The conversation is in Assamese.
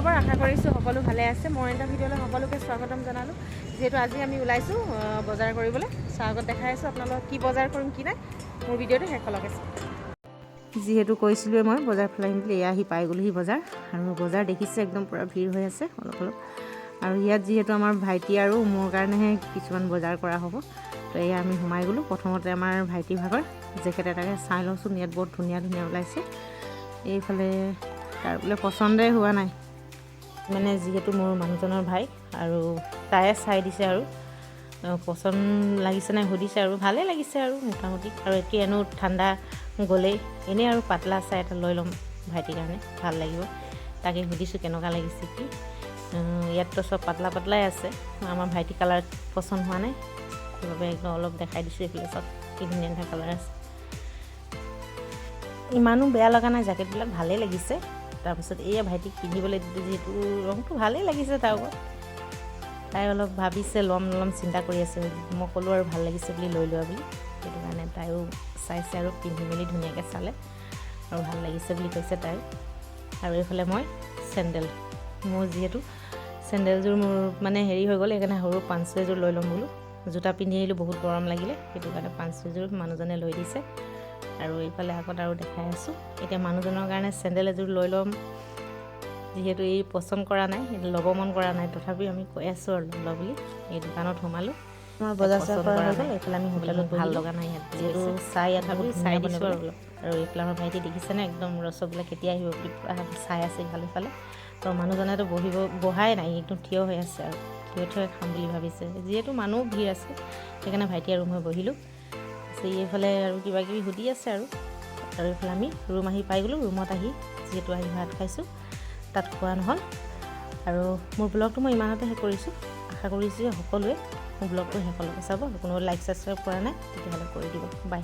খবৰ আশা কৰিছোঁ সকলো ভালে আছে মোৰ এটা ভিডিঅ'লৈ সকলোকে স্বাগতম জনালোঁ যেহেতু আজি আমি ওলাইছোঁ বজাৰ কৰিবলৈ স্বাগত দেখাই আছোঁ আপোনালোকক কি বজাৰ কৰিম কি নাই মোৰ ভিডিঅ'টো শেষলৈকে চাওক যেহেতু কৈছিলোঁৱে মই বজাৰ ফালে আহিম বুলি এয়া আহি পাই গ'লোহি বজাৰ আৰু বজাৰ দেখিছে একদম পূৰা ভিৰ হৈ আছে অলপ আৰু ইয়াত যিহেতু আমাৰ ভাইটি আৰু মোৰ কাৰণেহে কিছুমান বজাৰ কৰা হ'ব তো এয়া আমি সোমাই গ'লোঁ প্ৰথমতে আমাৰ ভাইটি ভাগৰ জেকেট এটাকে চাই লওঁচোন ইয়াত বহুত ধুনীয়া ধুনীয়া ওলাইছে এইফালে তাৰ বোলে পচন্দই হোৱা নাই মানে যিহেতু মোৰ মানুহজনৰ ভাই আৰু তায়ে চাই দিছে আৰু পচন্দ লাগিছে নাই সুধিছে আৰু ভালেই লাগিছে আৰু মোটামুটি আৰু এতিয়া এনো ঠাণ্ডা গ'লেই এনেই আৰু পাতলা চাই এটা লৈ ল'ম ভাইটিৰ কাৰণে ভাল লাগিব তাকে সুধিছোঁ কেনেকুৱা লাগিছে কি ইয়াততো চব পাতলা পাতলাই আছে আমাৰ ভাইটি কালাৰ পচন্দ হোৱা নাই সেইবাবে একদম অলপ দেখাই দিছোঁ এইফালে চব কি ধুনীয়া ধুনীয়া কালাৰ আছে ইমানো বেয়া লগা নাই জেকেটবিলাক ভালেই লাগিছে তাৰপিছত এয়া ভাইটিক পিন্ধিবলৈ দিলোঁ যিহেতু ৰংটো ভালেই লাগিছে তাৰ ওপৰত তাই অলপ ভাবিছে ল'ম চিন্তা কৰি আছে মই ক'লোঁ আৰু ভাল লাগিছে বুলি লৈ লোৱা বুলি সেইটো কাৰণে তাইও চাইছে আৰু পিন্ধি মেলি ধুনীয়াকৈ চালে আৰু ভাল লাগিছে বুলি কৈছে তাই আৰু এইফালে মই চেণ্ডেল মোৰ যিহেতু চেণ্ডেলযোৰ মোৰ মানে হেৰি হৈ গ'ল সেইকাৰণে সৰু পাঁচযোৰ এযোৰ লৈ ল'ম বোলো জোতা পিন্ধি আহিলোঁ বহুত গৰম লাগিলে সেইটো কাৰণে পাঁচযোৰ মানুহজনে লৈ দিছে আৰু এইফালে আগত আৰু দেখাই আছোঁ এতিয়া মানুহজনৰ কাৰণে চেণ্ডেল এযোৰ লৈ ল'ম যিহেতু এই পচন্দ কৰা নাই ল'ব মন কৰা নাই তথাপিও আমি কৈ আছোঁ আৰু ল'ব বুলি এই দোকানত সোমালোঁ আমাৰ বজাৰ চজাৰ কৰা হৈ গ'ল এইফালে আমি হোটেলত ভাল লগা নাই ইয়াত যিহেতু চাই চাই দিছোঁ আৰু এইফালে আমাৰ ভাইটি দেখিছেনে একদম ৰসগোল্লা কেতিয়া আহিব বুলি চাই আছে ইফালে তো মানুহজনেতো বহাই নাই একদম থিয় হৈ আছে আৰু থিয় খাম বুলি ভাবিছে যিহেতু মানুহ ভিৰ আছে সেইকাৰণে ভাইটি আৰু মই বহিলোঁ এইফালে আৰু কিবা কিবি সুধি আছে আৰু এইফালে আমি ৰুম আহি পাই গ'লোঁ ৰুমত আহি যিহেতু আহি ভাত খাইছোঁ তাত খোৱা নহ'ল আৰু মোৰ ব্লগটো মই ইমানতে শেষ কৰিছোঁ আশা কৰিছোঁ যে সকলোৱে মোৰ ব্লগটো শেষলৈকে চাব কোনো লাইক ছাবস্ক্ৰাইব কৰা নাই তেতিয়াহ'লে কৰি দিব বাই